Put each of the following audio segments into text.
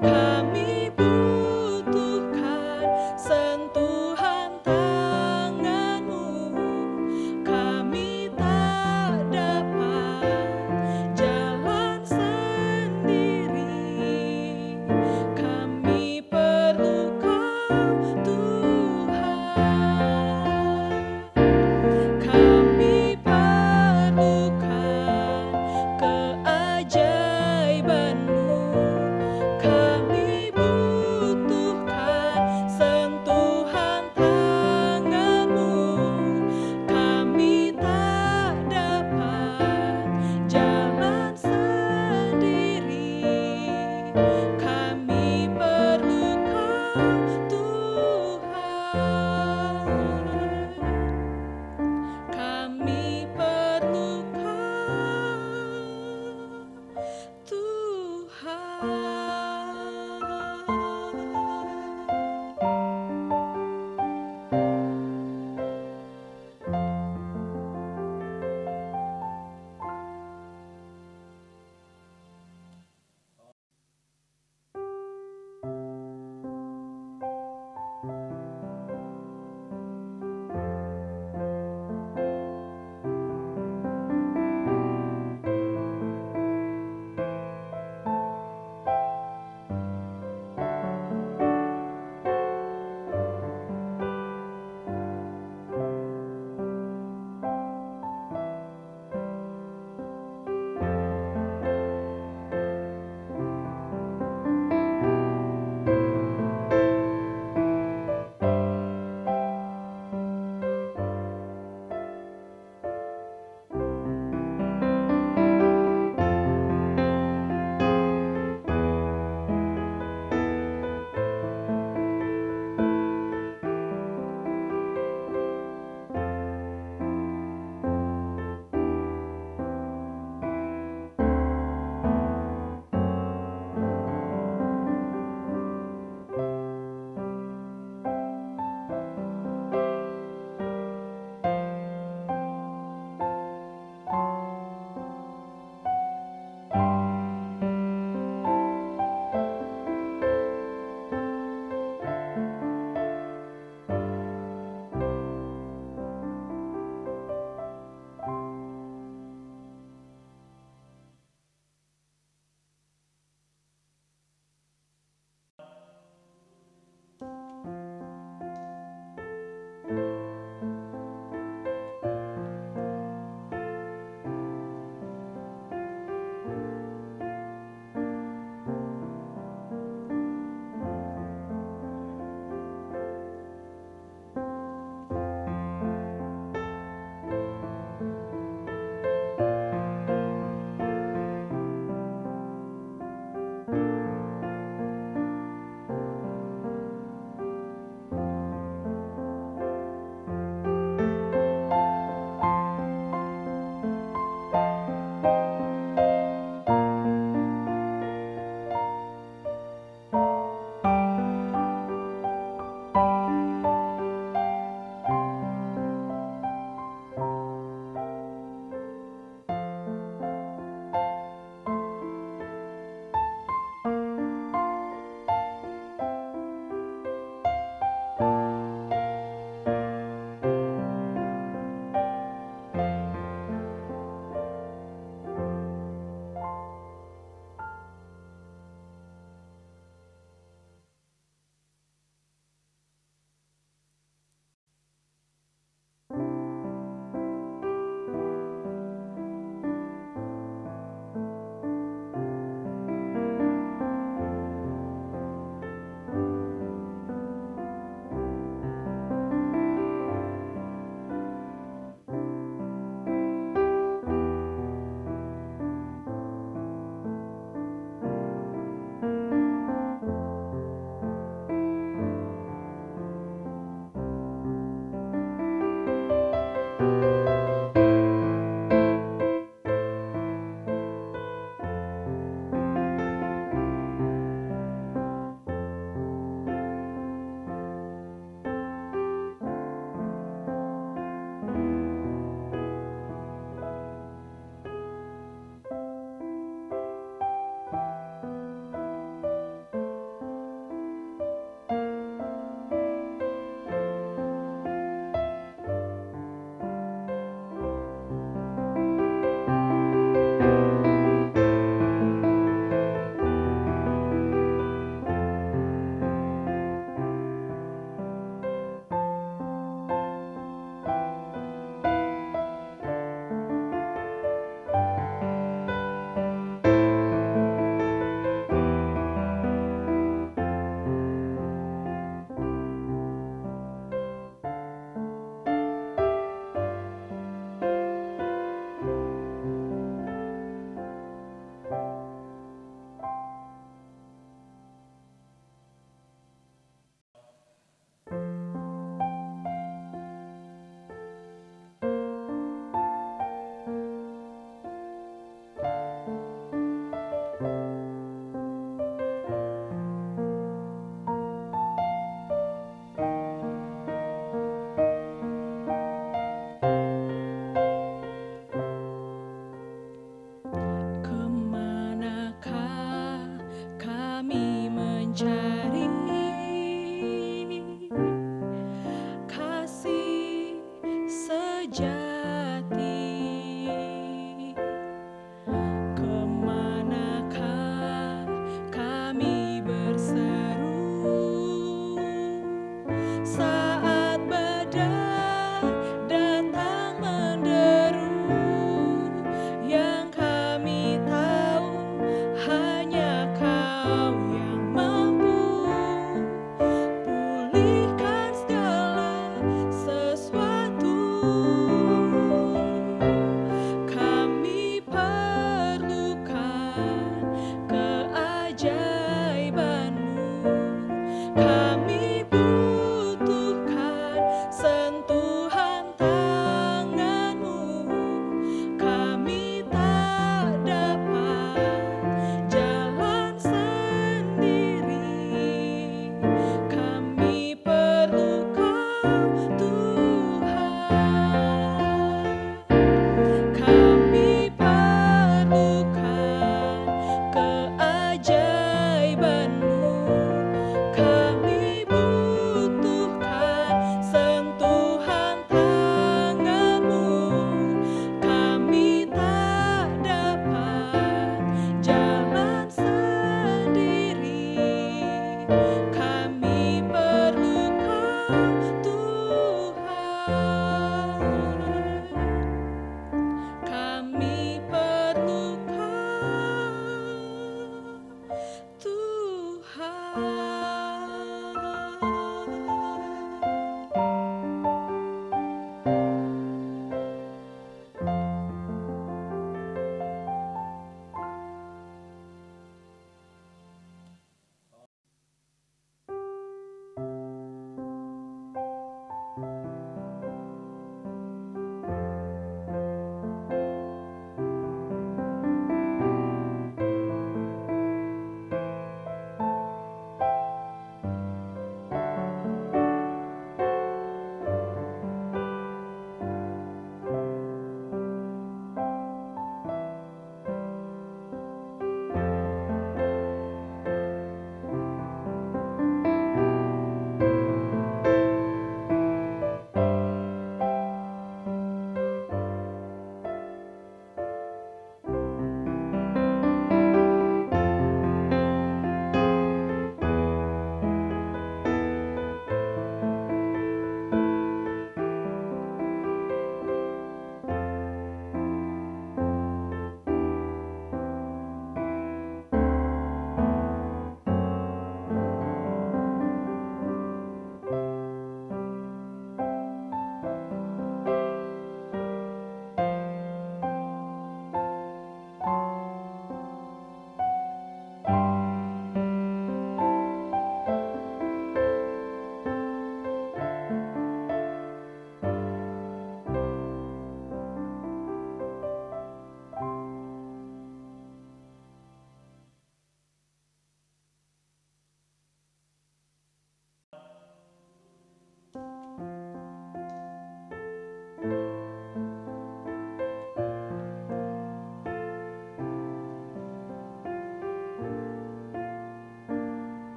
Kami butuhkan sentuhan tangan-Mu. Kami tak dapat jalan sendiri. Kami perlu Kau, Tuhan. Kami perlukan keajaiban-Mu. Kami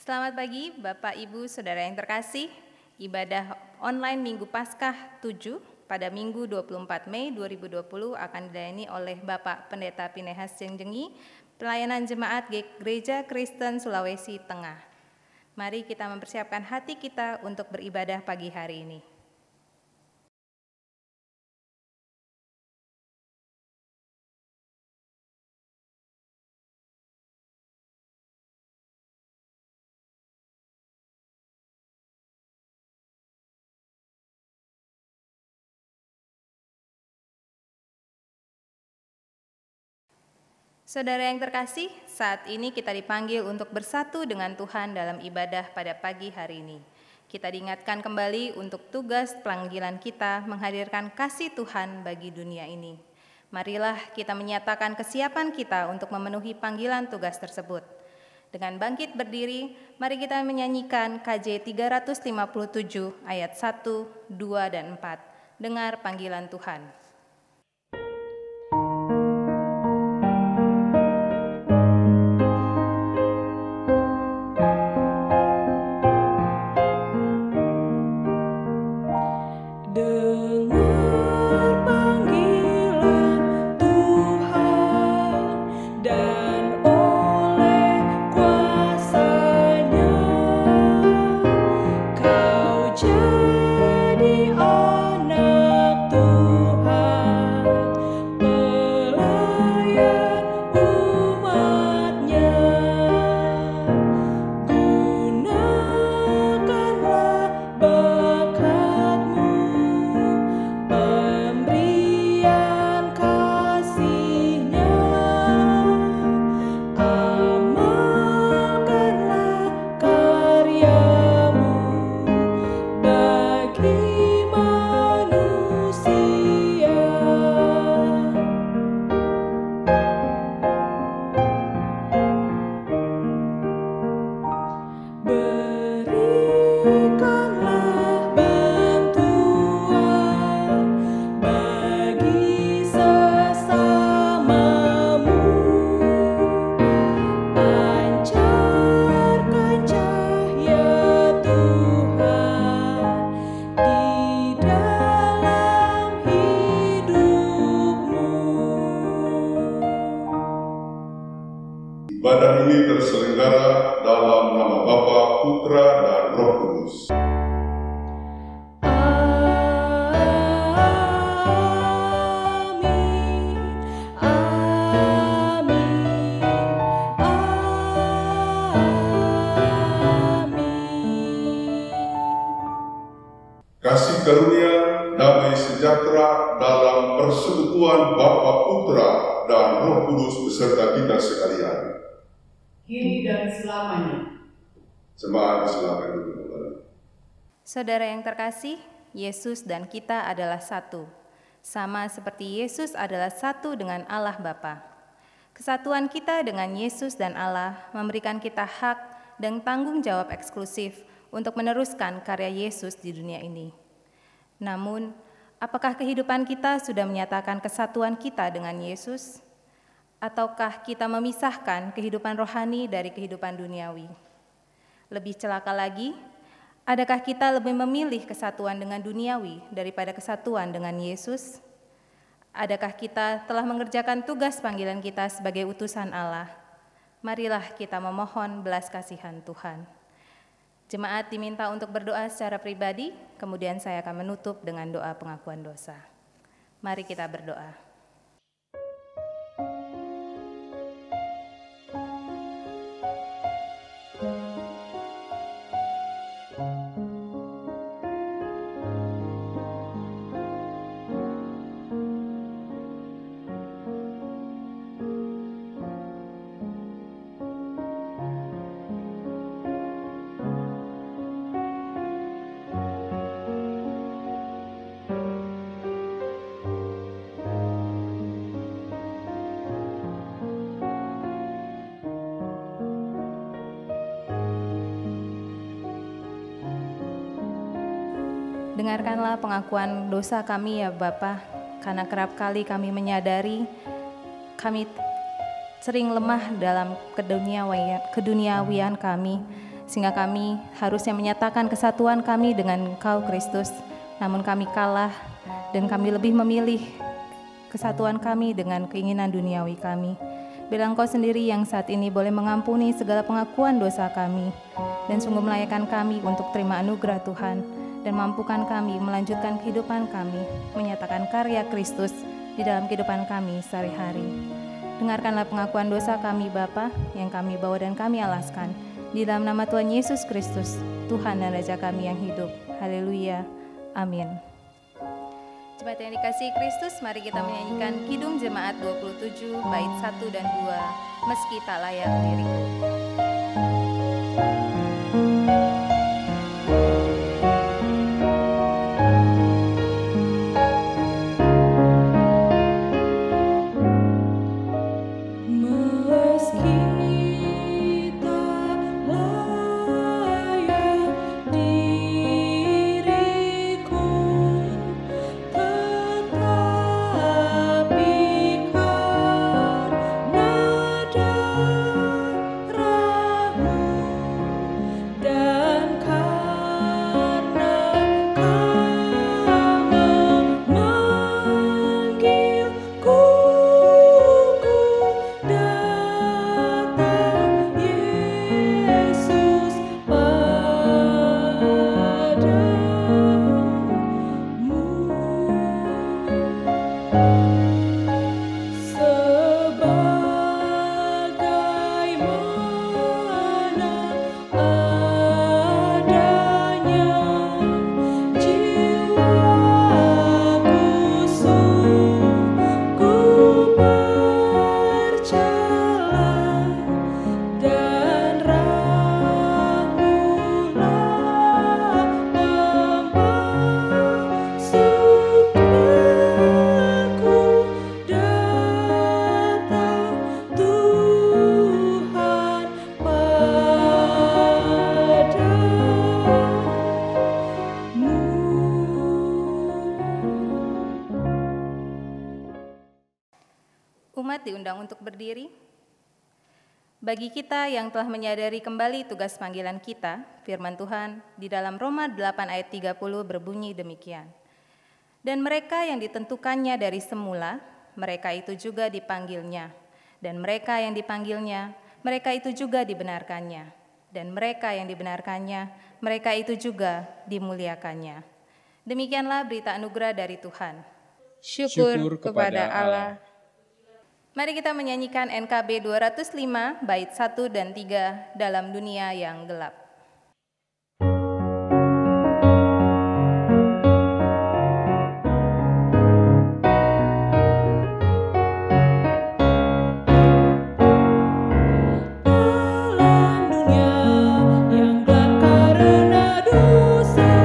Selamat pagi Bapak Ibu Saudara yang terkasih. Ibadah online Minggu Paskah 7 pada Minggu 24 Mei 2020 akan dilayani oleh Bapak Pendeta Pinehas Jengjengi, pelayanan jemaat Gereja Kristen Sulawesi Tengah. Mari kita mempersiapkan hati kita untuk beribadah pagi hari ini. Saudara yang terkasih, saat ini kita dipanggil untuk bersatu dengan Tuhan dalam ibadah pada pagi hari ini. Kita diingatkan kembali untuk tugas panggilan kita menghadirkan kasih Tuhan bagi dunia ini. Marilah kita menyatakan kesiapan kita untuk memenuhi panggilan tugas tersebut. Dengan bangkit berdiri, mari kita menyanyikan KJ 357 ayat 1, 2, dan 4. Dengar panggilan Tuhan. Ibadah ini terselenggara dalam nama Bapa, Putra, dan Roh Kudus. Kasih karunia, damai sejahtera dalam persekutuan Bapa, Putra, dan Roh Kudus beserta kita sekalian. Kini dan selamanya. Jemaat silakan duduk kembali. Saudara yang terkasih, Yesus dan kita adalah satu, sama seperti Yesus adalah satu dengan Allah Bapa. Kesatuan kita dengan Yesus dan Allah memberikan kita hak dan tanggung jawab eksklusif untuk meneruskan karya Yesus di dunia ini. Namun, apakah kehidupan kita sudah menyatakan kesatuan kita dengan Yesus? Ataukah kita memisahkan kehidupan rohani dari kehidupan duniawi? Lebih celaka lagi, adakah kita lebih memilih kesatuan dengan duniawi daripada kesatuan dengan Yesus? Adakah kita telah mengerjakan tugas panggilan kita sebagai utusan Allah? Marilah kita memohon belas kasihan Tuhan. Jemaat diminta untuk berdoa secara pribadi, kemudian saya akan menutup dengan doa pengakuan dosa. Mari kita berdoa. Dengarkanlah pengakuan dosa kami ya Bapa, karena kerap kali kami menyadari kami sering lemah dalam keduniawian kami, sehingga kami harusnya menyatakan kesatuan kami dengan Engkau Kristus, namun kami kalah dan kami lebih memilih kesatuan kami dengan keinginan duniawi kami. Bilang Engkau sendiri yang saat ini boleh mengampuni segala pengakuan dosa kami dan sungguh melayakkan kami untuk terima anugerah Tuhan, dan mampukan kami melanjutkan kehidupan kami, menyatakan karya Kristus di dalam kehidupan kami sehari-hari. Dengarkanlah pengakuan dosa kami Bapa yang kami bawa dan kami alaskan. Di dalam nama Tuhan Yesus Kristus, Tuhan dan Raja kami yang hidup. Haleluya. Amin. Jemaat yang dikasihi Kristus, mari kita menyanyikan Kidung Jemaat 27, bait 1 dan 2, Meski Tak Layak Diriku. Umat diundang untuk berdiri. Bagi kita yang telah menyadari kembali tugas panggilan kita, firman Tuhan di dalam Roma 8 ayat 30 berbunyi demikian. Dan mereka yang ditentukannya dari semula, mereka itu juga dipanggilnya. Dan mereka yang dipanggilnya, mereka itu juga dibenarkannya. Dan mereka yang dibenarkannya, mereka itu juga dimuliakannya. Demikianlah berita anugerah dari Tuhan. Syukur kepada Allah. Mari kita menyanyikan NKB 205 bait 1 dan 3 dalam dunia yang gelap. Dalam dunia yang gelap karena dosa,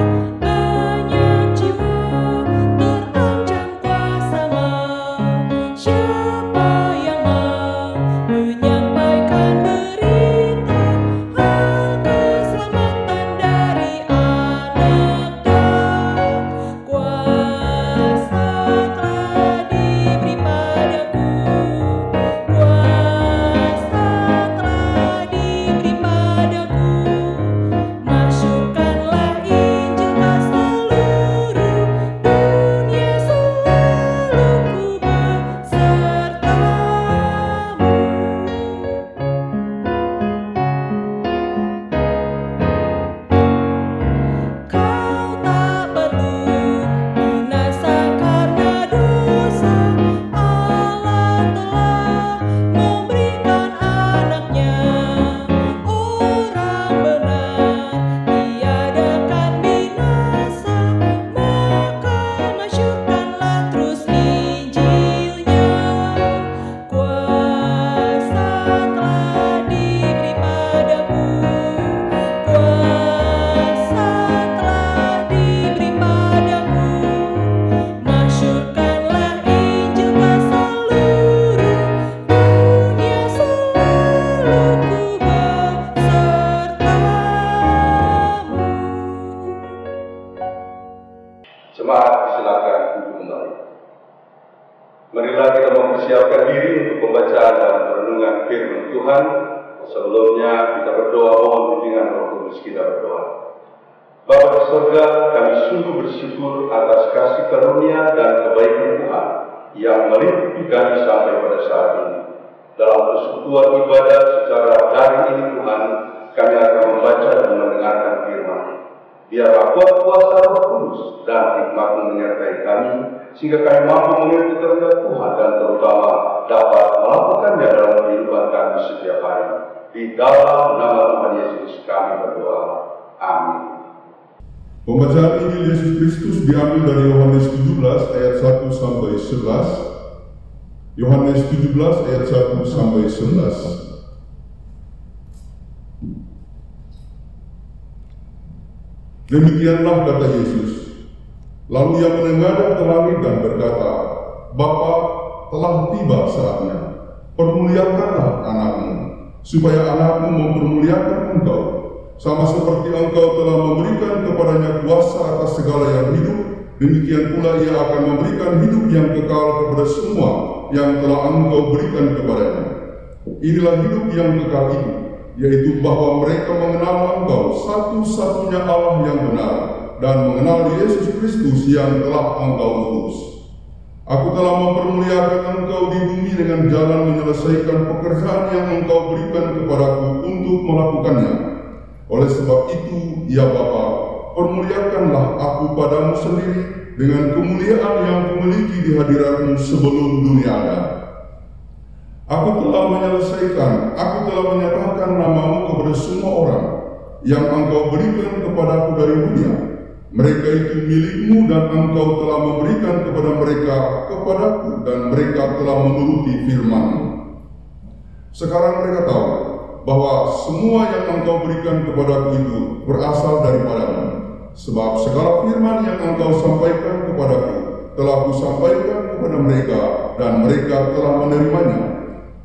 Jemaat disilakan duduk kembali. Marilah kita mempersiapkan diri untuk pembacaan dan perenungan firman Tuhan. Sebelumnya kita berdoa, mohon bimbingan Roh Kudus. Kita berdoa. Bapa di surga, kami sungguh bersyukur atas kasih karunia dan kebaikan Tuhan yang meliputi kami sampai pada saat ini. Dalam persekutuan ibadah secara daring ini Tuhan, kami akan membaca dan mendengarkan firman. Biarlah kuasa Roh Kudus dan hikmat-Mu menyertai kami, sehingga kami mampu mengerti kehendak Tuhan dan terutama dapat melakukannya dalam kehidupan kami setiap hari. Di dalam nama Tuhan Yesus kami berdoa. Amin. Pembacaan Injil Yesus Kristus diambil dari Yohanes 17 ayat 1 sampai 11. Yohanes 17 ayat 1 sampai 11. Demikianlah kata Yesus. Lalu ia menengadah ke langit dan berkata, Bapa, telah tiba saatnya. Permuliakanlah anakmu, supaya anakmu mempermuliakan engkau. Sama seperti engkau telah memberikan kepadanya kuasa atas segala yang hidup, demikian pula ia akan memberikan hidup yang kekal kepada semua yang telah engkau berikan kepadanya. Inilah hidup yang kekal itu, yaitu bahwa mereka mengenal engkau satu-satunya Allah yang benar, dan mengenal Yesus Kristus yang telah engkau utus. Aku telah mempermuliakan engkau di bumi dengan jalan menyelesaikan pekerjaan yang engkau berikan kepadaku untuk melakukannya. Oleh sebab itu, ya Bapa, permuliakanlah aku padamu sendiri dengan kemuliaan yang kumiliki di hadiratmu sebelum dunia ada. Aku telah menyerahkan namamu kepada semua orang yang engkau berikan kepadaku dari dunia. Mereka itu milikmu dan engkau telah memberikan kepada mereka kepadaku dan mereka telah menuruti firman-Mu. Sekarang mereka tahu bahwa semua yang engkau berikan kepadaku itu berasal daripada-Mu. Sebab segala firman yang engkau sampaikan kepadaku telah kusampaikan kepada mereka dan mereka telah menerimanya.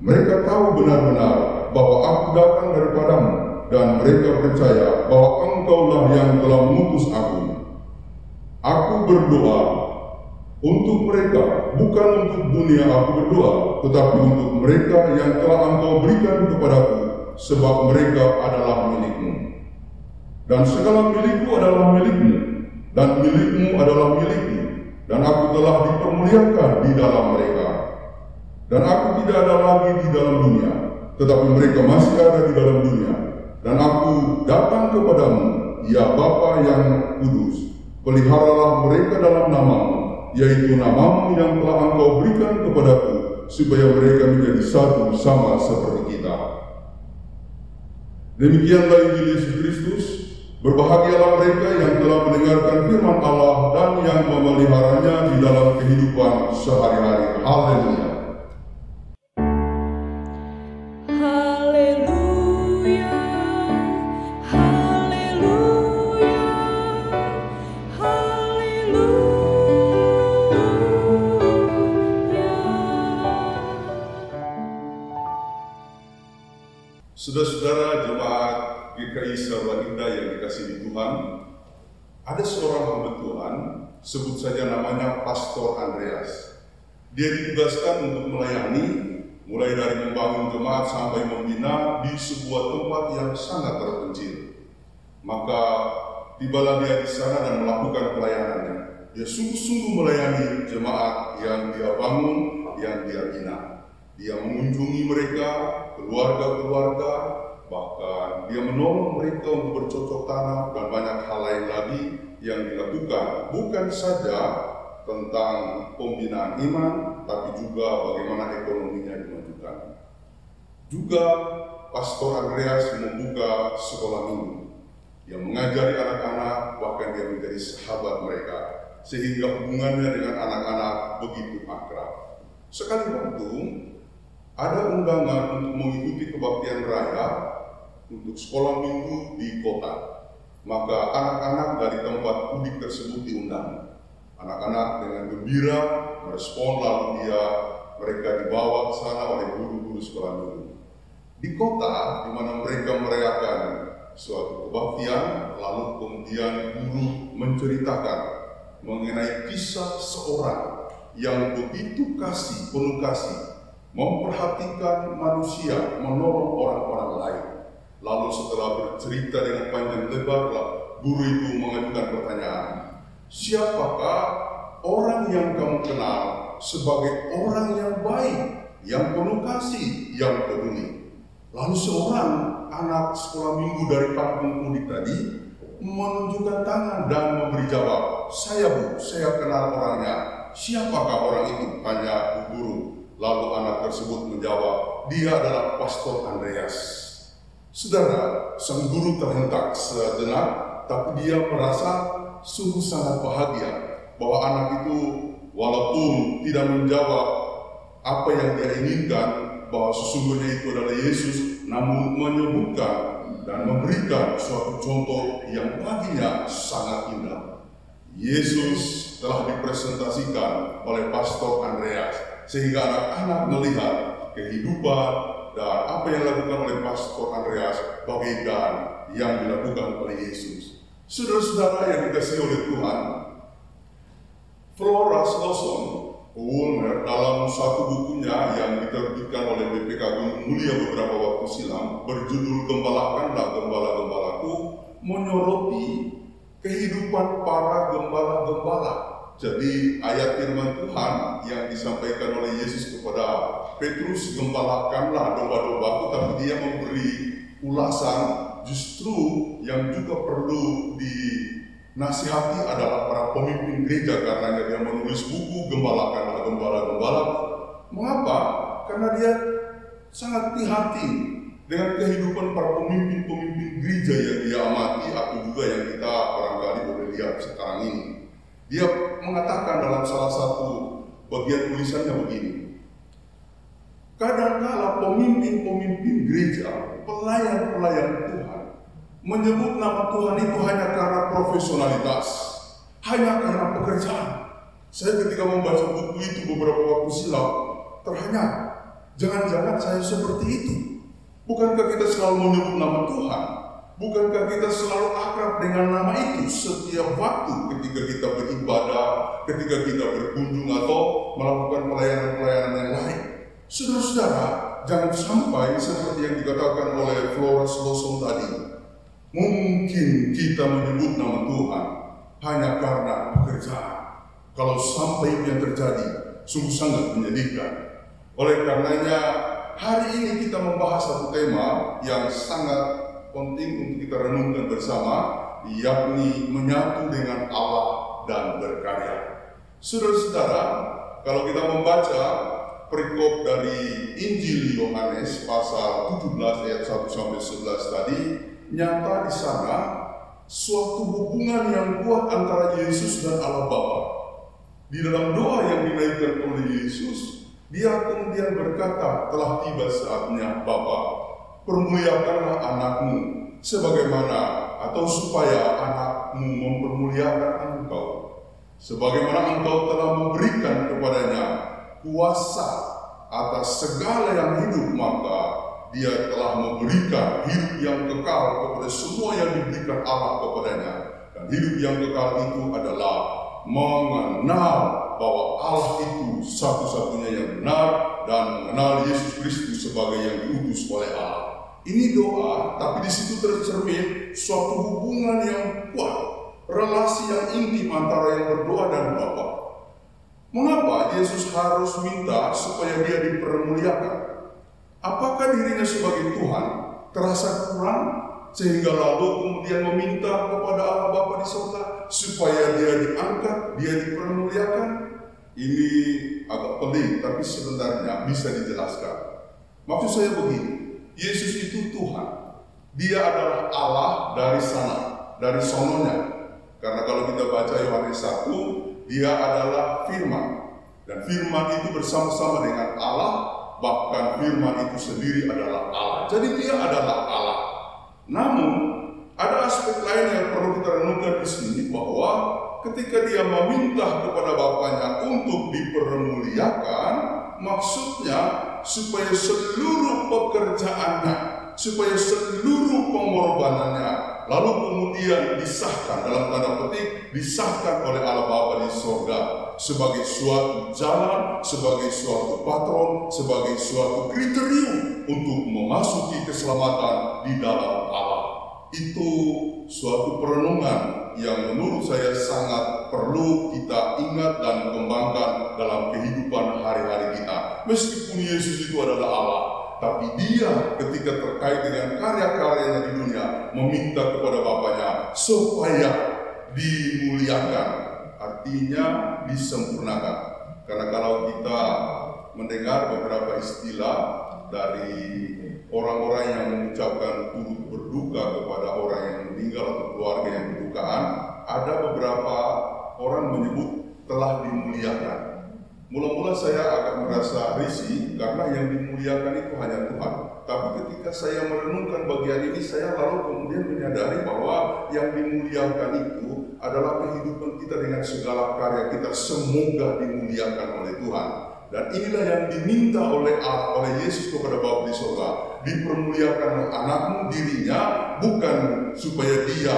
Mereka tahu benar-benar bahwa aku datang daripada-Mu dan mereka percaya bahwa engkaulah yang telah mengutus aku. Aku berdoa untuk mereka, bukan untuk dunia aku berdoa, tetapi untuk mereka yang telah engkau berikan kepadaku, sebab mereka adalah milik-Mu. Dan segala milikku adalah milik-Mu, dan milik-Mu adalah milik-Ku, dan aku telah dipermuliakan di dalam mereka. Dan aku tidak ada lagi di dalam dunia, tetapi mereka masih ada di dalam dunia. Dan aku datang kepadamu, ya Bapa yang kudus, peliharalah mereka dalam namamu, yaitu namamu yang telah engkau berikan kepadaku, supaya mereka menjadi satu sama seperti kita. Demikianlah Injil Yesus Kristus. Berbahagialah mereka yang telah mendengarkan firman Allah dan yang memeliharanya di dalam kehidupan sehari-hari. Haleluya. Saudara-saudara jemaat GKI Samarinda yang dikasihi Tuhan, ada seorang hamba Tuhan, sebut saja namanya Pastor Andreas. Dia ditugaskan untuk melayani, mulai dari membangun jemaat sampai membina di sebuah tempat yang sangat terpencil. Maka tibalah dia di sana dan melakukan pelayanannya. Dia sungguh-sungguh melayani jemaat yang dia bangun, yang dia bina. Dia mengunjungi mereka, keluarga-keluarga, bahkan dia menolong mereka untuk bercocok tanam dan banyak hal lain lagi yang dilakukan. Bukan saja tentang pembinaan iman, tapi juga bagaimana ekonominya dimajukan. Juga Pastor Andreas membuka sekolah minggu. Dia mengajari anak-anak, bahkan dia menjadi sahabat mereka, sehingga hubungannya dengan anak-anak begitu akrab. Sekali waktu ada undangan untuk mengikuti kebaktian raya untuk sekolah minggu di kota. Maka anak-anak dari tempat mudik tersebut diundang. Anak-anak dengan gembira merespon, lalu mereka dibawa ke sana oleh guru-guru sekolah minggu. Di kota di mana mereka merayakan suatu kebaktian, lalu kemudian guru menceritakan mengenai kisah seorang yang begitu penuh kasih, memperhatikan manusia, menolong orang-orang lain. Lalu setelah bercerita dengan panjang lebar, guru itu mengajukan pertanyaan, siapakah orang yang kamu kenal sebagai orang yang baik, yang penuh kasih, yang peduli? Lalu seorang anak sekolah minggu dari kampung Kudik tadi menunjukkan tangan dan memberi jawab, saya Bu, saya kenal orangnya. Siapakah orang itu? Tanya bu guru. Lalu anak tersebut menjawab, dia adalah Pastor Andreas. Saudara, sang guru terhentak sejenak, tapi dia merasa sungguh sangat bahagia bahwa anak itu walaupun tidak menjawab apa yang dia inginkan, bahwa sesungguhnya itu adalah Yesus, namun menyebutkan dan memberikan suatu contoh yang baginya sangat indah. Yesus telah dipresentasikan oleh Pastor Andreas, sehingga anak-anak melihat kehidupan dan apa yang dilakukan oleh Pastor Andreas bagaikan yang dilakukan oleh Yesus. Saudara-saudara yang dikasihi oleh Tuhan, Flora Slauson Woolmer dalam satu bukunya yang diterbitkan oleh BPK Gunung Mulia beberapa waktu silam berjudul Gembalakanlah Gembala-Gembalaku, menyoroti kehidupan para gembala-gembala. Jadi ayat firman Tuhan yang disampaikan oleh Yesus kepada Petrus, gembalakanlah domba-dombaku, tapi dia memberi ulasan justru yang juga perlu dinasihati adalah para pemimpin gereja, karena dia menulis buku Gembalakanlah Gembala-Gembala. Mengapa? Karena dia sangat hati-hati dengan kehidupan para pemimpin-pemimpin gereja yang dia amati, atau juga yang kita barangkali boleh lihat sekarang ini. Dia mengatakan dalam salah satu bagian tulisannya begini, kadangkala pemimpin-pemimpin gereja, pelayan-pelayan Tuhan, menyebut nama Tuhan itu hanya karena profesionalitas, hanya karena pekerjaan. Saya ketika membaca buku itu beberapa waktu silam terhenyak, jangan-jangan saya seperti itu. Bukankah kita selalu menyebut nama Tuhan? Bukankah kita selalu akrab dengan nama itu setiap waktu ketika kita beribadah, ketika kita berkunjung atau melakukan pelayanan-pelayanan yang lain? Saudara-saudara, jangan sampai seperti yang dikatakan oleh Flora Slauson tadi, mungkin kita menyebut nama Tuhan hanya karena pekerjaan. Kalau sampai itu yang terjadi, sungguh sangat menyedihkan. Oleh karenanya, hari ini kita membahas satu tema yang sangat penting untuk kita renungkan bersama, yakni menyatu dengan Allah dan berkarya. Saudara-saudara, kalau kita membaca perikop dari Injil Yohanes pasal 17 ayat 1 sampai 11 tadi, nyata di sana suatu hubungan yang kuat antara Yesus dan Allah Bapa. Di dalam doa yang dinaikkan oleh Yesus, dia kemudian berkata, telah tiba saatnya Bapa, permuliakanlah anakmu sebagaimana atau supaya anakmu mempermuliakan engkau. Sebagaimana engkau telah memberikan kepadanya kuasa atas segala yang hidup, maka dia telah memberikan hidup yang kekal kepada semua yang diberikan Allah kepadanya. Dan hidup yang kekal itu adalah mengenal bahwa Allah itu satu-satunya yang benar dan mengenal Yesus Kristus sebagai yang diutus oleh Allah. Ini doa, tapi di situ tercermin suatu hubungan yang kuat, relasi yang intim antara yang berdoa dan Bapa. Mengapa Yesus harus minta supaya dia dipermuliakan? Apakah dirinya sebagai Tuhan terasa kurang sehingga lalu kemudian meminta kepada Allah Bapa di surga supaya dia diangkat, dia dipermuliakan? Ini agak pelik, tapi sebenarnya bisa dijelaskan. Maksud saya begini, Yesus itu Tuhan. Dia adalah Allah dari sana, dari sononya. Karena kalau kita baca Yohanes 1, dia adalah firman. Dan firman itu bersama-sama dengan Allah, bahkan firman itu sendiri adalah Allah. Jadi dia adalah Allah. Namun, ada aspek lain yang perlu kita renungkan di sini, bahwa ketika dia meminta kepada Bapaknya untuk dipermuliakan, maksudnya supaya seluruh pekerjaannya, supaya seluruh pengorbanannya lalu kemudian disahkan, dalam tanda petik, disahkan oleh Allah Bapa di sorga sebagai suatu jalan, sebagai suatu patron, sebagai suatu kriterium untuk memasuki keselamatan di dalam Allah. Itu suatu perenungan yang menurut saya sangat perlu kita ingat dan kembangkan dalam kehidupan hari-hari kita. Meskipun Yesus itu adalah Allah, tapi dia ketika terkait dengan karya-karyanya di dunia meminta kepada Bapaknya supaya dimuliakan, artinya disempurnakan. Karena kalau kita mendengar beberapa istilah dari orang-orang yang mengucapkan turut berduka kepada orang yang meninggal atau keluarga yang berdukaan, ada beberapa orang menyebut telah dimuliakan. Mula-mula saya agak merasa risih karena yang dimuliakan itu hanya Tuhan. Tapi ketika saya merenungkan bagian ini, saya lalu kemudian menyadari bahwa yang dimuliakan itu adalah kehidupan kita dengan segala karya kita. Semoga dimuliakan oleh Tuhan. Dan inilah yang diminta oleh Yesus kepada Bapa di surga. Dipermuliakan anakmu, dirinya, bukan supaya dia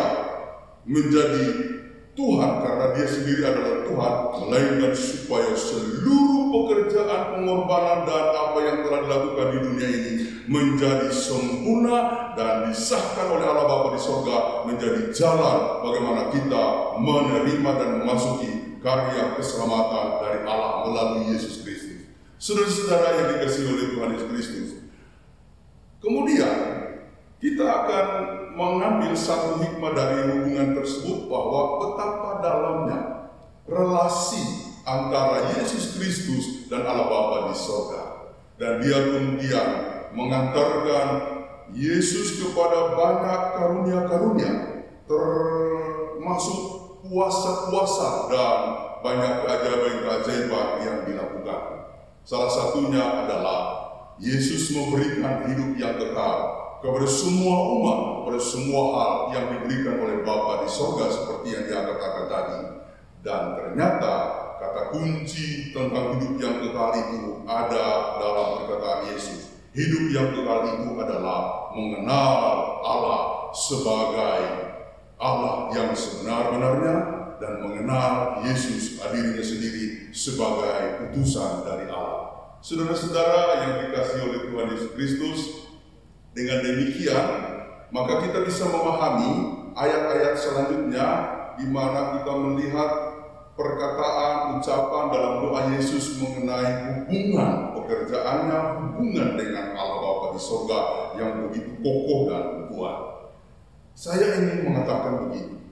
menjadi Tuhan karena dia sendiri adalah Tuhan, melainkan supaya seluruh pekerjaan, pengorbanan dan apa yang telah dilakukan di dunia ini menjadi sempurna dan disahkan oleh Allah Bapa di surga menjadi jalan bagaimana kita menerima dan memasuki karya keselamatan dari Allah melalui Yesus Kristus. Saudara-saudara yang dikasihi oleh Tuhan Yesus Kristus, kemudian kita akan mengambil satu hikmah dari hubungan tersebut bahwa betapa dalamnya relasi antara Yesus Kristus dan Allah Bapa di surga. Dan dia kemudian mengantarkan Yesus kepada banyak karunia-karunia, termasuk puasa-puasa dan banyak keajaiban-keajaiban yang dilakukan. Salah satunya adalah Yesus memberikan hidup yang kekal kepada semua umat, kepada semua hal yang diberikan oleh Bapa di surga seperti yang dia katakan tadi. Dan ternyata kata kunci tentang hidup yang kekal itu ada dalam perkataan Yesus. Hidup yang kekal itu adalah mengenal Allah sebagai Allah yang sebenar-benarnya dan mengenal Yesus dirinya sendiri sebagai utusan dari Allah. Saudara-saudara yang dikasihi oleh Tuhan Yesus Kristus, dengan demikian, maka kita bisa memahami ayat-ayat selanjutnya di mana kita melihat perkataan, ucapan dalam doa Yesus mengenai hubungan pekerjaannya, hubungan dengan Allah Bapa di surga yang begitu kokoh dan kuat. Saya ingin mengatakan begini,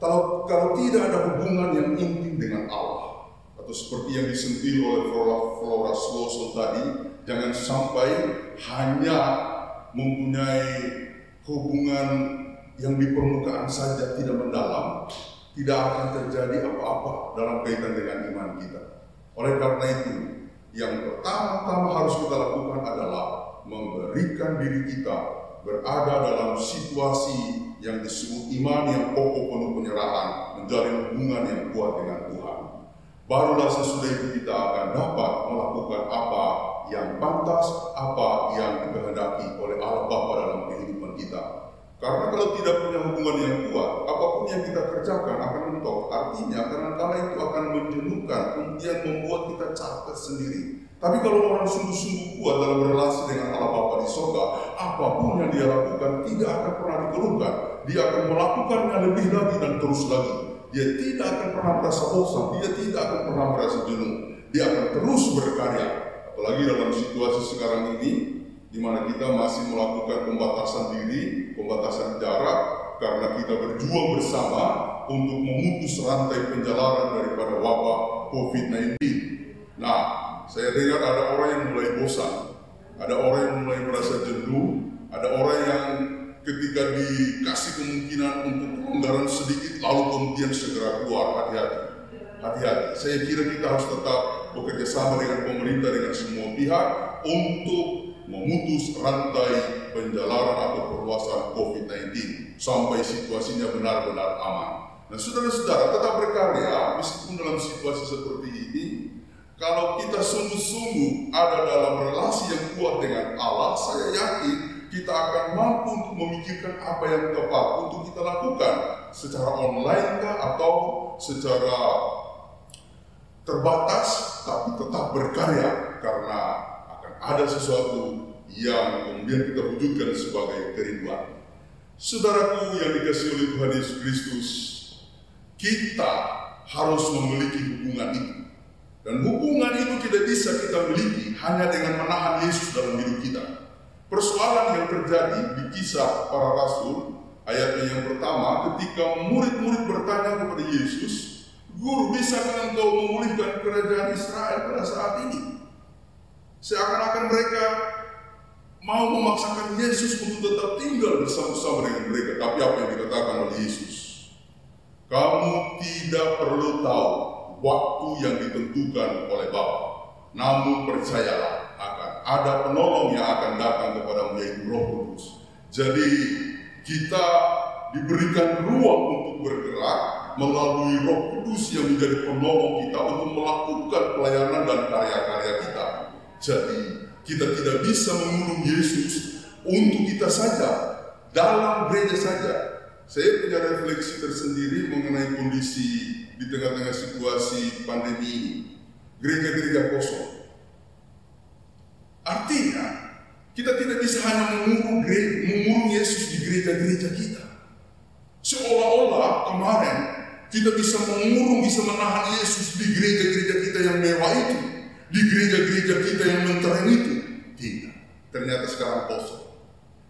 kalau tidak ada hubungan yang intim dengan Allah, atau seperti yang disentil oleh Flora Sloso tadi, jangan sampai hanya mempunyai hubungan yang di permukaan saja tidak mendalam, tidak akan terjadi apa-apa dalam kaitan dengan iman kita. Oleh karena itu, yang pertama-tama harus kita lakukan adalah memberikan diri kita berada dalam situasi yang disebut iman yang kokoh penuh penyerahan, menjalin hubungan yang kuat dengan Tuhan. Barulah sesudah itu kita akan dapat melakukan apa yang pantas, apa yang dikehendaki oleh Allah Bapa dalam kehidupan kita. Karena kalau tidak punya hubungan yang kuat, apapun yang kita kerjakan akan mentok. Artinya kadang-kadang itu akan menjenuhkan, kemudian membuat kita capek sendiri. Tapi kalau orang sungguh-sungguh kuat dalam relasi dengan Allah Bapa di surga, apapun yang dia lakukan tidak akan pernah dikeluhkan. Dia akan melakukannya lebih lagi dan terus lagi. Dia tidak akan pernah merasa bosan, dia tidak akan pernah merasa jenuh. Dia akan terus berkarya. Apalagi dalam situasi sekarang ini, di mana kita masih melakukan pembatasan diri, pembatasan jarak, karena kita berjuang bersama untuk memutus rantai penjalaran daripada wabah COVID-19. Nah, saya dengar ada orang yang mulai bosan, ada orang yang mulai merasa jenuh, ada orang yang ketika dikasih kemungkinan untuk pelonggaran sedikit, lalu kemudian segera keluar. Hati-hati, hati-hati. Saya kira kita harus tetap bekerja sama dengan pemerintah, dengan semua pihak untuk memutus rantai penjalaran atau perluasan COVID-19 sampai situasinya benar-benar aman. Nah, saudara-saudara, tetap berkarya meskipun dalam situasi seperti ini. Kalau kita sungguh-sungguh ada dalam relasi yang kuat dengan Allah, saya yakin kita akan mampu untuk memikirkan apa yang tepat untuk kita lakukan secara online kah atau secara terbatas, tapi tetap berkarya karena akan ada sesuatu yang kemudian kita wujudkan sebagai kerinduan. Saudaraku yang dikasihi oleh Tuhan Yesus Kristus, kita harus memiliki hubungan itu. Dan hubungan itu tidak bisa kita miliki hanya dengan menahan Yesus dalam hidup kita. Persoalan yang terjadi di Kisah Para Rasul, ayatnya yang pertama, ketika murid-murid bertanya kepada Yesus, Guru, bisakah engkau memulihkan kerajaan Israel pada saat ini? Seakan-akan mereka mau memaksakan Yesus untuk tetap tinggal bersama-sama dengan mereka. Tapi apa yang dikatakan oleh Yesus? Kamu tidak perlu tahu waktu yang ditentukan oleh Bapa. Namun percayalah akan ada penolong yang akan datang kepadamu, yaitu Roh Kudus. Jadi kita diberikan ruang untuk bergerak melalui Roh Kudus yang menjadi penolong kita untuk melakukan pelayanan dan karya-karya kita. Jadi kita tidak bisa mengurung Yesus untuk kita saja, dalam gereja saja. Saya punya refleksi tersendiri mengenai kondisi di tengah-tengah situasi pandemi ini. Gereja-gereja kosong. Artinya, kita tidak bisa hanya mengurung Yesus di gereja-gereja kita. Seolah-olah kemarin kita bisa mengurung, bisa menahan Yesus di gereja-gereja kita yang mewah itu, di gereja-gereja kita yang mentereng itu. Tidak. Ternyata sekarang kosong.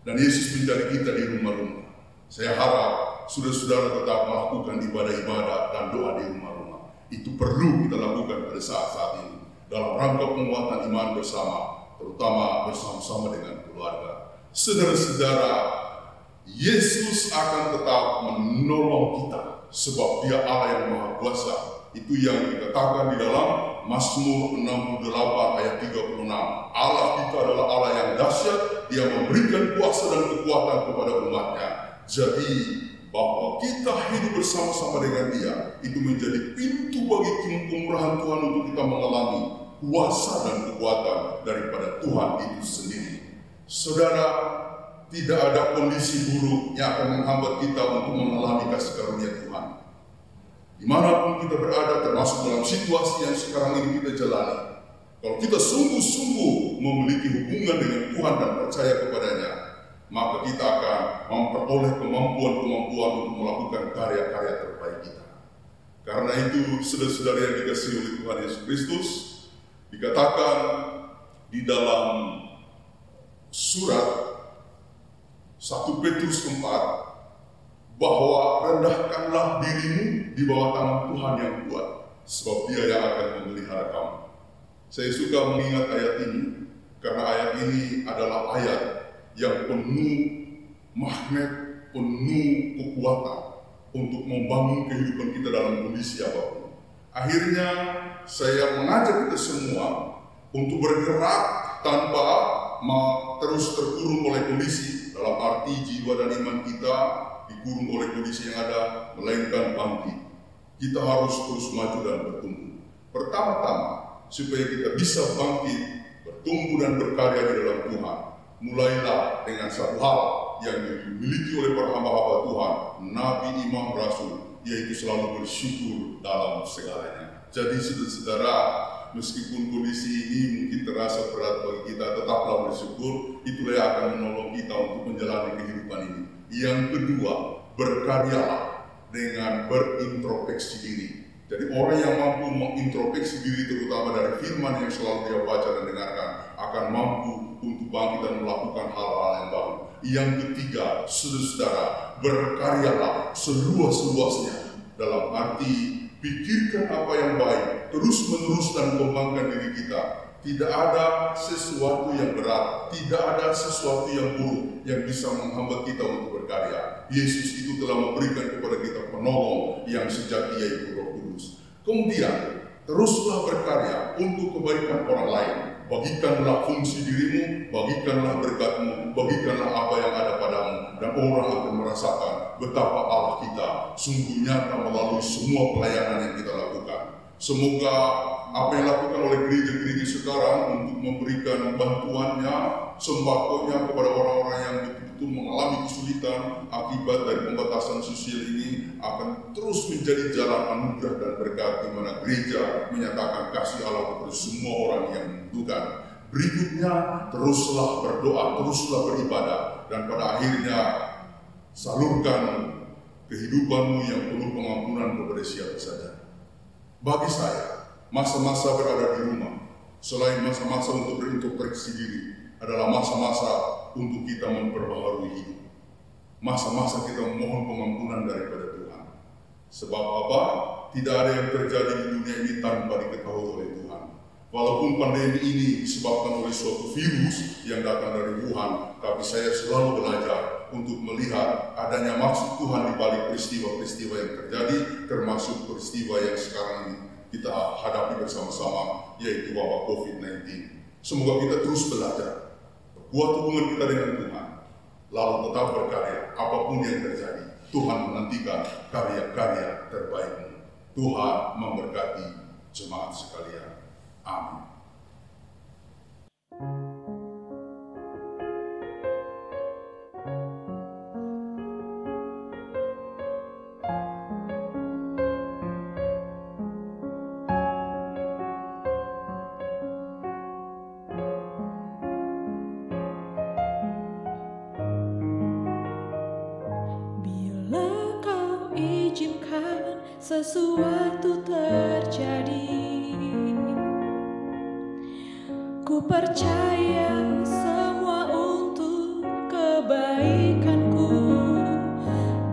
Dan Yesus mencari kita di rumah-rumah. Saya harap saudara-saudara tetap melakukan ibadah-ibadah dan doa di rumah-rumah. Itu perlu kita lakukan pada saat-saat ini dalam rangka penguatan iman bersama, terutama bersama-sama dengan keluarga. Saudara-saudara, Yesus akan tetap menolong kita sebab Dia Allah yang Maha Kuasa. Itu yang dikatakan di dalam Mazmur 68 ayat 36. Allah kita adalah Allah yang dahsyat, Dia memberikan kuasa dan kekuatan kepada umatnya. Jadi bahwa kita hidup bersama-sama dengan Dia itu menjadi pintu bagi kemurahan Tuhan untuk kita mengalami kuasa dan kekuatan daripada Tuhan itu sendiri. Saudara, tidak ada kondisi buruk yang akan menghambat kita untuk mengalami kasih karunia Tuhan. Dimanapun kita berada, termasuk dalam situasi yang sekarang ini kita jalani, kalau kita sungguh-sungguh memiliki hubungan dengan Tuhan dan percaya kepadanya, maka kita akan memperoleh kemampuan-kemampuan untuk melakukan karya-karya terbaik kita. Karena itu, saudara-saudara yang dikasihi oleh Tuhan Yesus Kristus, dikatakan di dalam surat 1 Petrus 4, bahwa rendahkanlah dirimu di bawah tangan Tuhan yang kuat, sebab Dia yang akan memelihara kamu. Saya suka mengingat ayat ini, karena ayat ini adalah ayat yang penuh magnet, penuh kekuatan untuk membangun kehidupan kita dalam kondisi apapun. Akhirnya saya mengajak kita semua untuk bergerak tanpa terus terkurung oleh kondisi, dalam arti jiwa dan iman kita dikurung oleh kondisi yang ada, melainkan bangkit. Kita harus terus maju dan bertumbuh. Pertama-tama, supaya kita bisa bangkit, bertumbuh dan berkarya di dalam Tuhan, mulailah dengan satu hal yang dimiliki oleh para hamba-hamba Tuhan, Nabi, Imam, Rasul, yaitu selalu bersyukur dalam segalanya. Jadi saudara-saudara, meskipun kondisi ini mungkin terasa berat bagi kita, tetaplah bersyukur. Itulah yang akan menolong kita untuk menjalani kehidupan ini. Yang kedua, berkaryalah dengan berintrospeksi diri. Jadi orang yang mampu mengintrospeksi diri, terutama dari firman yang selalu dia baca dan dengarkan, akan mampu untuk bangkit dan melakukan hal-hal yang baru. Yang ketiga, saudara-saudara, berkaryalah seluas-luasnya, dalam arti pikirkan apa yang baik, terus-menerus dan kembangkan diri kita. Tidak ada sesuatu yang berat, tidak ada sesuatu yang buruk yang bisa menghambat kita untuk berkarya. Yesus itu telah memberikan kepada kita penolong yang sejati, yaitu Roh Kudus. Kemudian, teruslah berkarya untuk kebaikan orang lain. Bagikanlah fungsi dirimu, bagikanlah berkatmu, bagikanlah apa yang ada padamu, dan orang akan merasakan betapa Allah kita sungguh nyata melalui semua pelayanan yang kita lakukan. Semoga apa yang dilakukan oleh gereja-gereja sekarang untuk memberikan bantuannya, sembakonya kepada orang-orang yang betul-betul mengalami kesulitan akibat dari pembatasan sosial ini akan terus menjadi jalan anugerah dan berkat di mana gereja menyatakan kasih Allah kepada semua orang yang membutuhkan. Berikutnya, teruslah berdoa, teruslah beribadah, dan pada akhirnya salurkan kehidupanmu yang penuh pengampunan kepada siapa saja. Bagi saya, masa-masa berada di rumah, selain masa-masa untuk berintrospeksi diri, adalah masa-masa untuk kita memperbaharui hidup. Masa-masa kita memohon pengampunan daripada Tuhan. Sebab apa? Tidak ada yang terjadi di dunia ini tanpa diketahui oleh Tuhan. Walaupun pandemi ini disebabkan oleh suatu virus yang datang dari Wuhan, tapi saya selalu belajar untuk melihat adanya maksud Tuhan di balik peristiwa-peristiwa yang terjadi, termasuk peristiwa yang sekarang ini kita hadapi bersama-sama, yaitu wabah COVID-19. Semoga kita terus belajar, perkuat hubungan kita dengan Tuhan, lalu tetap berkarya, apapun yang terjadi. Tuhan menantikan karya-karya terbaikmu. Tuhan memberkati jemaat sekalian. Amin. Bila kau izinkan sesuatu terjadi, ku percaya semua untuk kebaikanku.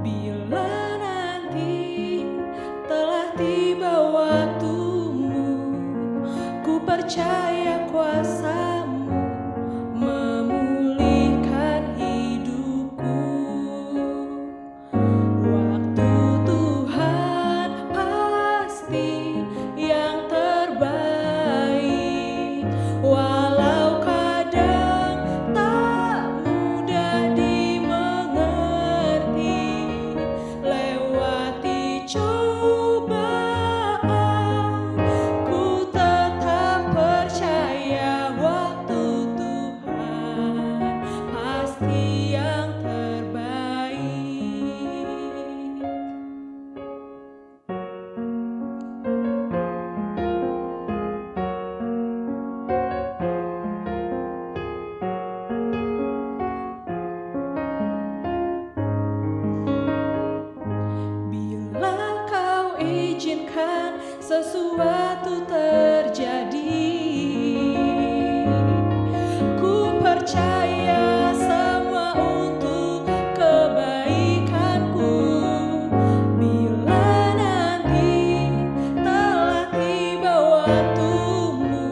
Bila nanti telah tiba waktumu, ku percaya kuasa-Mu memulihkan hidupku. Waktu Tuhan pasti yang terbaik, walau kadang tak mudah dimengerti. Lewati cobaan, ku tetap percaya waktu Tuhan pasti yang terbaik. Bila kau izinkan sesuatu terjadi, ku percaya semua untuk kebaikanku. Bila nanti telah tiba waktumu,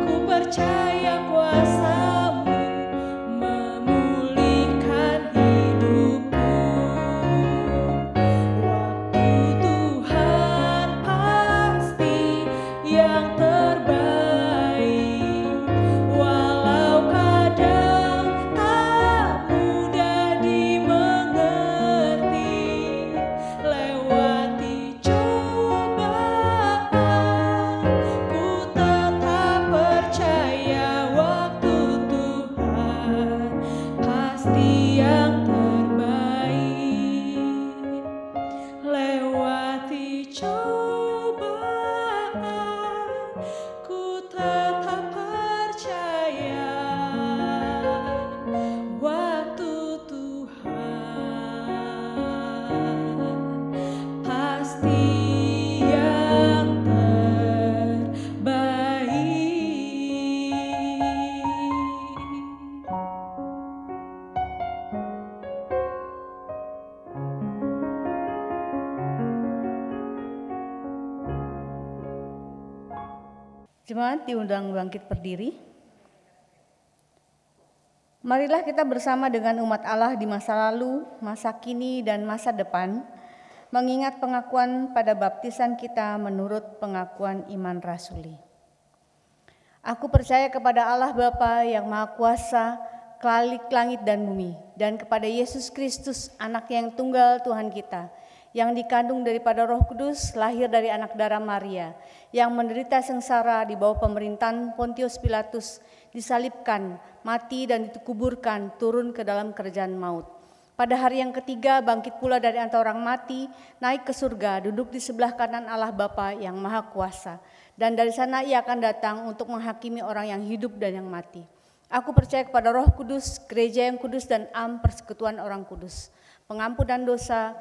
ku percaya kuasa-Mu memulihkan hidupku. Waktu Tuhan pasti yang terbaik, walau kadang tak mudah dimengerti. Lewati cobaan, ku tetap percaya waktu Tuhan pasti yang terbaik. Lewati cobaan, ku tetap percaya waktu Tuhan pasti yang terbaik. Jemaat diundang bangkit berdiri. Marilah kita bersama dengan umat Allah di masa lalu, masa kini, dan masa depan, mengingat pengakuan pada baptisan kita menurut pengakuan iman rasuli. Aku percaya kepada Allah Bapa yang Maha Kuasa, Khalik langit dan bumi, dan kepada Yesus Kristus, Anak yang tunggal Tuhan kita, yang dikandung daripada Roh Kudus, lahir dari anak darah Maria, yang menderita sengsara di bawah pemerintahan Pontius Pilatus, disalibkan, mati dan dikuburkan, turun ke dalam kerajaan maut. Pada hari yang ketiga bangkit pula dari antara orang mati, naik ke surga, duduk di sebelah kanan Allah Bapa yang Maha Kuasa. Dan dari sana ia akan datang untuk menghakimi orang yang hidup dan yang mati. Aku percaya kepada Roh Kudus, gereja yang kudus dan persekutuan orang kudus, pengampunan dosa,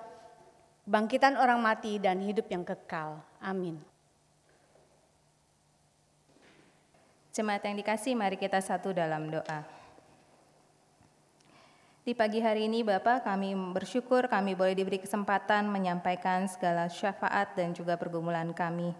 bangkitan orang mati dan hidup yang kekal. Amin. Jemaat yang dikasihi, mari kita satu dalam doa. Di pagi hari ini Bapak, kami bersyukur kami boleh diberi kesempatan menyampaikan segala syafaat dan juga pergumulan kami.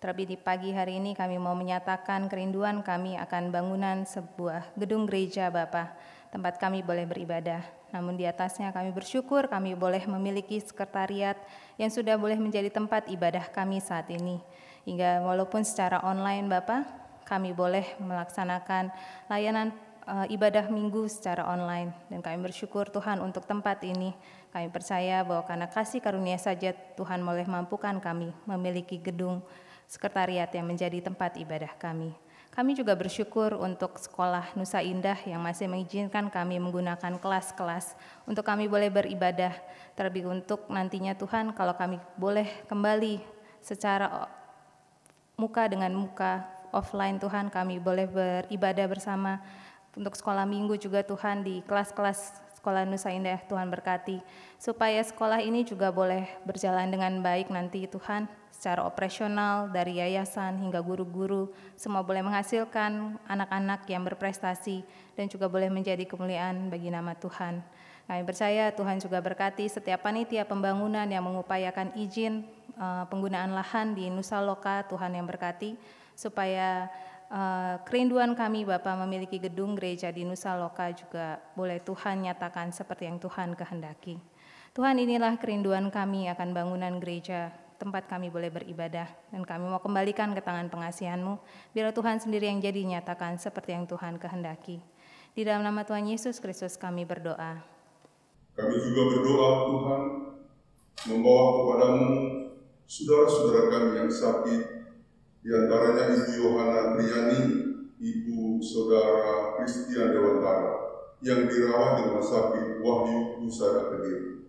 Terlebih di pagi hari ini kami mau menyatakan kerinduan kami akan bangunan sebuah gedung gereja Bapak, tempat kami boleh beribadah. Namun di atasnya kami bersyukur kami boleh memiliki sekretariat yang sudah boleh menjadi tempat ibadah kami saat ini. Hingga walaupun secara online Bapak, kami boleh melaksanakan layanan ibadah minggu secara online. Dan kami bersyukur Tuhan untuk tempat ini. Kami percaya bahwa karena kasih karunia saja Tuhan boleh mampukan kami memiliki gedung sekretariat yang menjadi tempat ibadah kami. Kami juga bersyukur untuk sekolah Nusa Indah yang masih mengizinkan kami menggunakan kelas-kelas untuk kami boleh beribadah. Terlebih untuk nantinya Tuhan kalau kami boleh kembali secara muka dengan muka offline Tuhan, kami boleh beribadah bersama. Untuk sekolah minggu juga Tuhan di kelas-kelas sekolah Nusa Indah Tuhan berkati. Supaya sekolah ini juga boleh berjalan dengan baik nanti Tuhan. Secara operasional dari yayasan hingga guru-guru semua boleh menghasilkan anak-anak yang berprestasi dan juga boleh menjadi kemuliaan bagi nama Tuhan. Kami percaya Tuhan juga berkati setiap panitia pembangunan yang mengupayakan izin penggunaan lahan di Nusa Loka, Tuhan yang berkati supaya kerinduan kami Bapa memiliki gedung gereja di Nusa Loka juga boleh Tuhan nyatakan seperti yang Tuhan kehendaki. Tuhan, inilah kerinduan kami akan bangunan gereja, tempat kami boleh beribadah, dan kami mau kembalikan ke tangan pengasihan-Mu, biar Tuhan sendiri yang jadi nyatakan seperti yang Tuhan kehendaki. Di dalam nama Tuhan Yesus Kristus kami berdoa. Kami juga berdoa Tuhan, membawa kepadamu saudara-saudara kami yang sakit, di antaranya Ibu Yohana Triani, Ibu Saudara Christian Dewantara, yang dirawat di Rumah Sakit Wahyu Husada Kediri.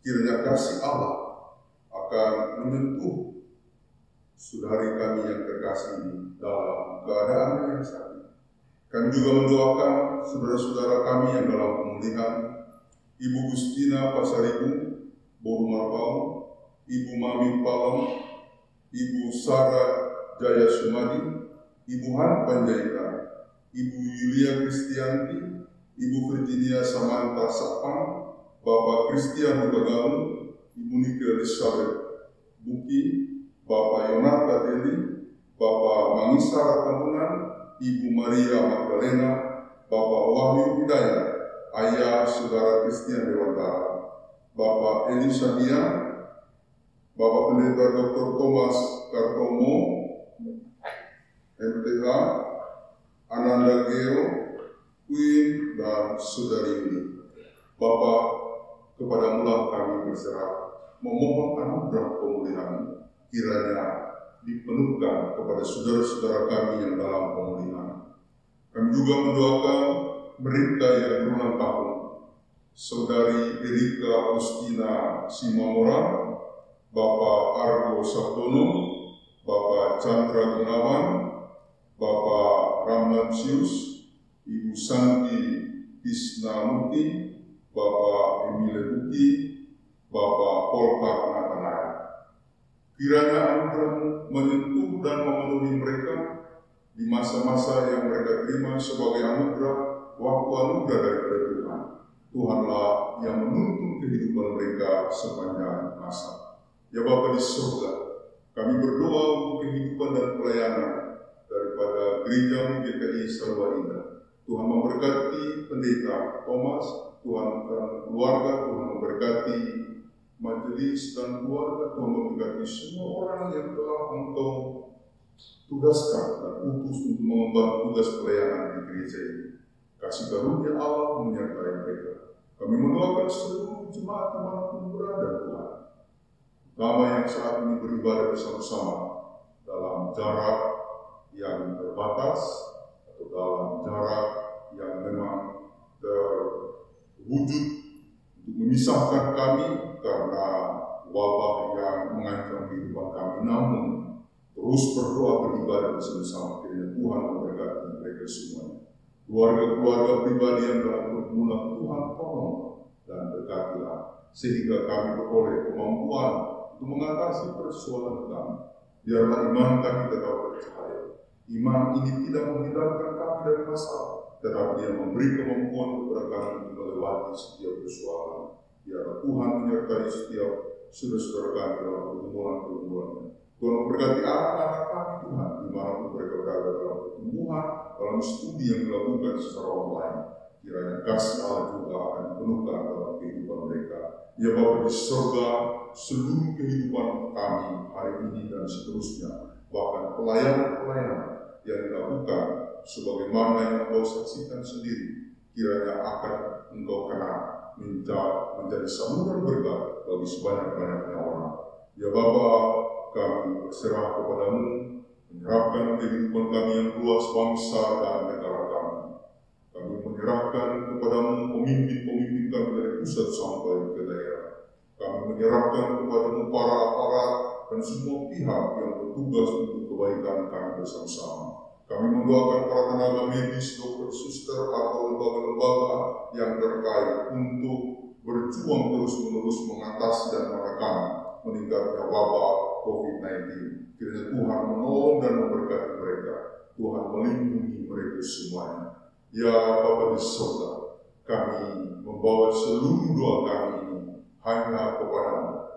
Kiranya kasih Allah akan menyentuh saudari kami yang terkasih dalam keadaan yang sakit. Kami juga mendoakan saudara-saudara kami yang dalam pemulihan, Ibu Gustina Pasaribu, Boru Marpau, Ibu Mami Palem, Ibu Sarah Jaya Sumadi, Ibu Han Panjaitan, Ibu Yulia Kristianti, Ibu Virginia Samantha Sapang, Bapak Christian Hugagalu, Ibu Nike Elizabeth Buki, Bapak Yonata Deli, Bapak Mangisa Ratambunan, Ibu Maria Magdalena, Bapak Wahyu Hidayat, Ayah Saudara Christian Dewantara, Bapak Elisa Dia, Bapak Pendeta Dr. Thomas Kartomo, MTH, Ananda Geo, Queen, dan Saudari Yuni. Bapak, kepadamu-lah kami berserah, memohon anugerah pemulihan, kiranya dipenuhkan kepada saudara-saudara kami yang dalam pemulihan. Kami juga mendoakan mereka yang berulang tahun, Saudari Erika Agustina Simamora, Bapak Argo Sabtono, Bapak Chandra Gunawan, Bapak Ramlansius, Ibu Santi Tisnamurti, Bapak Emile Buki, Bapak Polka Natanaya. Kiranya anugerah menyentuh dan memenuhi mereka di masa-masa yang mereka terima sebagai anugerah, waktu anugerah dari Tuhan. Tuhanlah yang menuntun kehidupan mereka sepanjang masa. Ya Bapa di surga, kami berdoa untuk kehidupan dan pelayanan daripada Gereja GKI Sawinda. Tuhan memberkati Pendeta Thomas, Tuhan dan keluarga, Tuhan memberkati majelis dan keluarga, Tuhan memberkati semua orang yang telah Engkau tugaskan dan utus untuk mengemban tugas pelayanan di gereja ini. Kasih karunia Allah menyertai mereka. Kami mendoakan seluruh jemaat dimanapun berada Tuhan. terutama yang saat ini beribadah bersama-sama dalam jarak yang terbatas atau dalam jarak yang memang terwujud untuk memisahkan kami karena wabah yang mengancam kehidupan kami. Namun terus berdoa beribadah bersama-sama, kiranya Tuhan memberkati mereka semuanya. Keluarga-keluarga pribadi yang dalam pergumulan, Tuhan tolong dan berkatilah sehingga kami beroleh kemampuan untuk mengatasi persoalan kami. Biarlah iman kami tetap bercahaya. Iman ini tidak menghindarkan kami dari masalah, tetapi dia memberi kemampuan kepada kami untuk melewati setiap persoalan. Biarlah Tuhan menyertai setiap saudara-saudara kami dalam pergumulan-pergumulannya. Tuhan memberkati anak-anak kami, Tuhan, dimanapun mereka berada dalam pertumbuhan, dalam studi yang dilakukan secara online. Kiranya kasih Allah juga akan dipenuhkan dalam kehidupan mereka. Ya Bapa di surga, seluruh kehidupan kami hari ini dan seterusnya, bahkan pelayanan-pelayanan yang dilakukan sebagaimana yang Engkau saksikan sendiri, kiranya akan Engkau kenal menjadi saluran berkat bagi sebanyak-banyaknya orang. Ya Bapa, kami berserah kepadamu, menyerahkan kehidupan kami yang luas, bangsa dan negara kami. Kami menyerahkan kepadamu pemimpin-pemimpin kami dari pusat sampai ke daerah. Kami menyerahkan kepadamu para aparat dan semua pihak yang bertugas untuk kebaikan kami bersama-sama. Kami mendoakan para tenaga medis, dokter, suster, atau lembaga-lembaga yang terkait untuk berjuang terus-menerus mengatasi dan menekan meningkatnya wabah COVID-19. Kiranya Tuhan menolong dan memberkati mereka. Tuhan melindungi mereka semuanya. Ya Bapa di surga, kami membawa seluruh doa kami ini hanya kepadamu.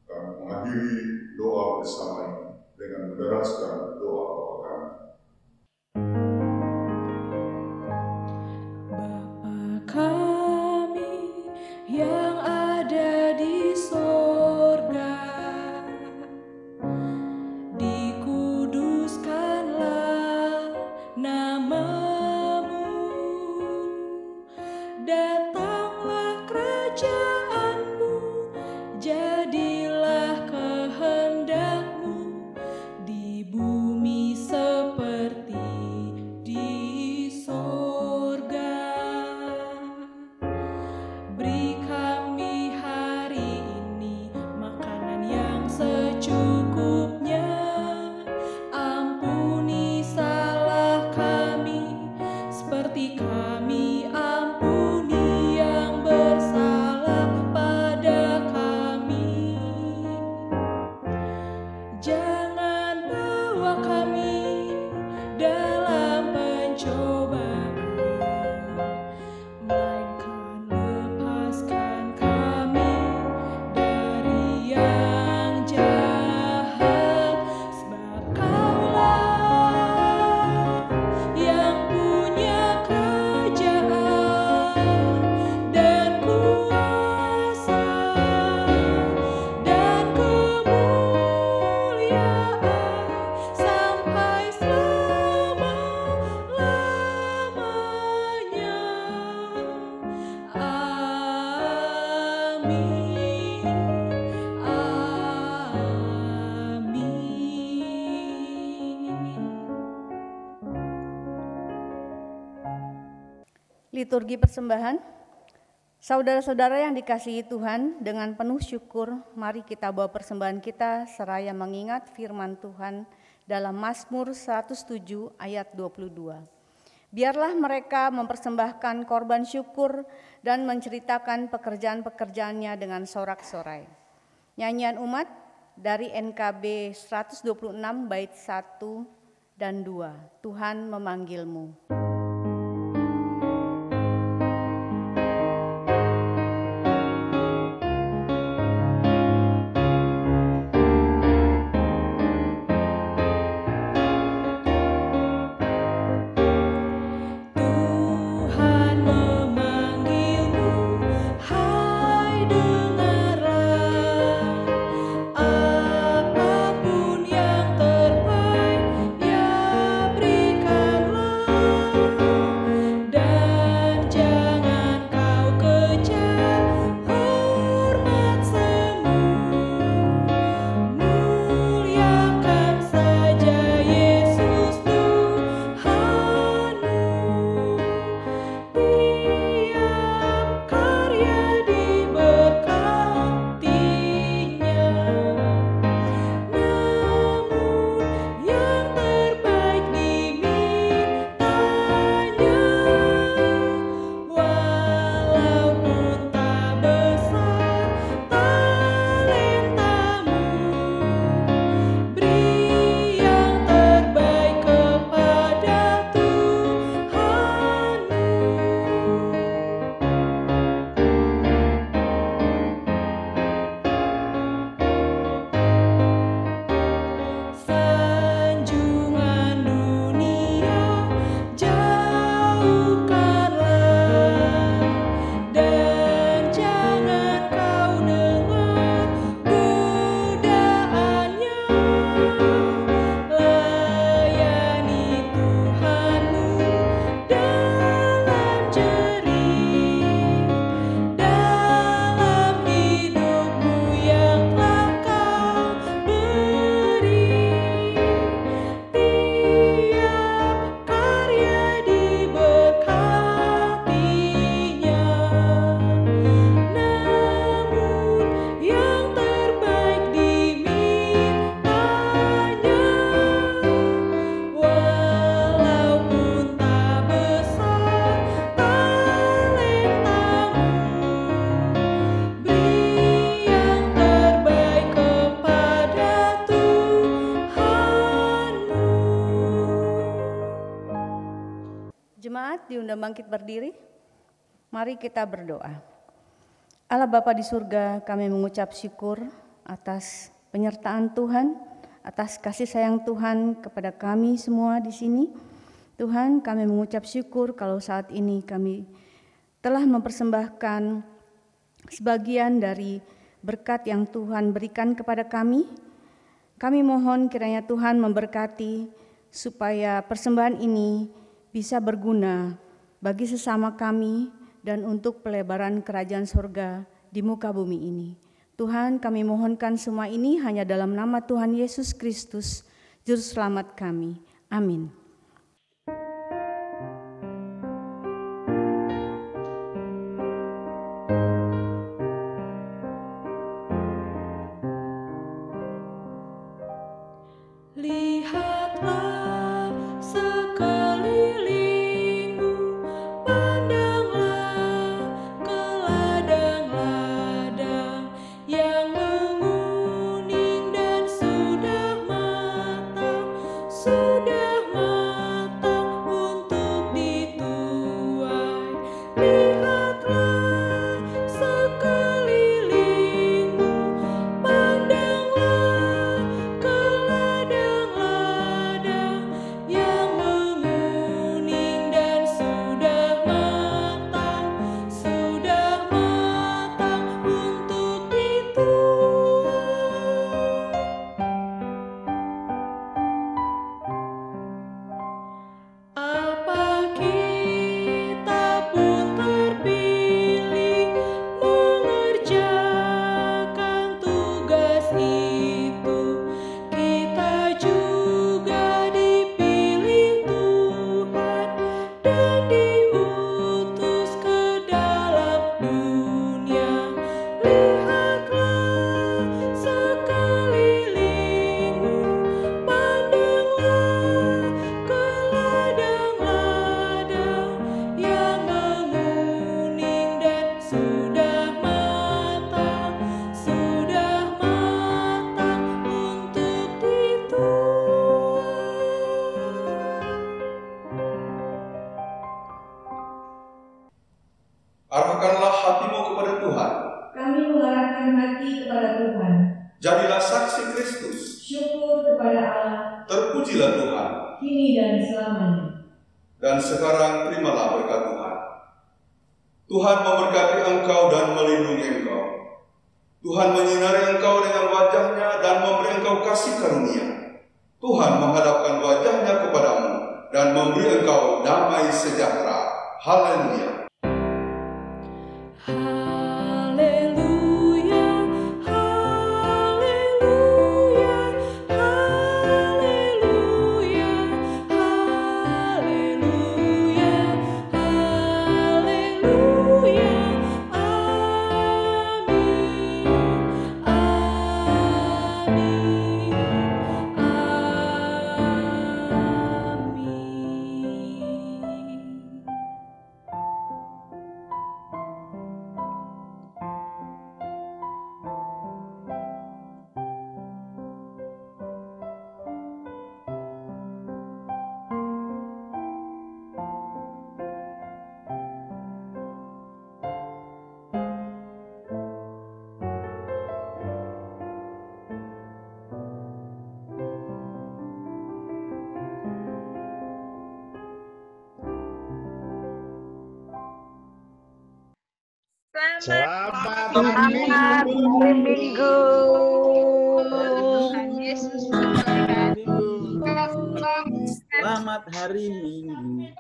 Kami mengakhiri doa bersama ini dengan menderaskan doa Bapa kami. Bapa kami yang ada di sorga, dikuduskanlah namamu, datanglah kerajaanmu, jadilah kehendakmu di bumi seperti di sorga. Beri kami hari ini makanan yang secukupnya, ampuni salah kami seperti kami ampuni yang bersalah pada kami. Jangan bawa kami dalam pencobaan, melainkan lepaskan kami dari yang jahat. Sebab Kaulah yang punya kerajaan dan kuasa dan kemuliaan sampai selama-lamanya. Amin. Liturgi persembahan. Saudara-saudara yang dikasihi Tuhan, dengan penuh syukur mari kita bawa persembahan kita seraya mengingat firman Tuhan dalam Mazmur 107 ayat 22. Biarlah mereka mempersembahkan korban syukur dan menceritakan pekerjaan-pekerjaannya dengan sorak-sorai. Nyanyian umat dari NKB 126 bait 1 dan 2. Tuhan memanggilmu. Tuhan memanggilmu, hai dengarlah, apapun yang terbaik, ya berikanlah. jemaat diundang bangkit berdiri. Mari kita berdoa. Allah Bapa di surga, kami mengucap syukur atas penyertaan Tuhan, atas kasih sayang Tuhan kepada kami semua di sini. Tuhan, kami mengucap syukur kalau saat ini kami telah mempersembahkan sebagian dari berkat yang Tuhan berikan kepada kami. Kami mohon kiranya Tuhan memberkati supaya persembahan ini bisa berguna bagi sesama kami dan untuk pelebaran kerajaan surga di muka bumi ini. Tuhan, kami mohonkan semua ini hanya dalam nama Tuhan Yesus Kristus, Juru Selamat kami. Amin. Lihatlah sekelilingmu, pandanglah ke ladang-ladang yang menguning dan sudah matang untuk dituai. Lihatlah sekelilingmu, pandanglah ke ladang-ladang yang menguning dan sudah matang untuk dituai. Apa kita pun terpilih mengerjakan tugas itu, kita juga dipilih Tuhan dan diutus ke dalam dunia. Lihatlah sekelilingmu, pandanglah ke ladang-ladang yang menguning dan sudah matang untuk dituai. Arahkanlah hatimu kepada Tuhan. Kami mengarahkan hati kepada Tuhan. Jadilah saksi Kristus. Syukur kepada Allah, Terpujilah Tuhan. kini dan selamanya. Dan sekarang terimalah berkat Tuhan. Tuhan memberkati engkau dan melindungi engkau. Tuhan menyinari engkau dengan wajah-Nya dan memberi engkau kasih karunia. Tuhan menghadapkan wajah-Nya kepadamu dan memberi engkau damai sejahtera. Haleluya. Haleluya, haleluya, haleluya, haleluya, haleluya. Amin, amin, amin. Selamat hari Minggu. Tuhan Yesus memberkati. Selamat hari Minggu.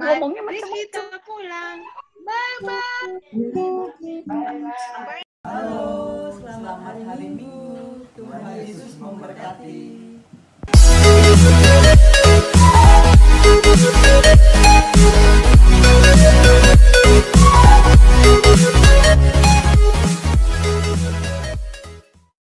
Ngomongnya macam kita pulang. Bye-bye. Halo, selamat hari Minggu. Tuhan Yesus memberkati. We'll be right back.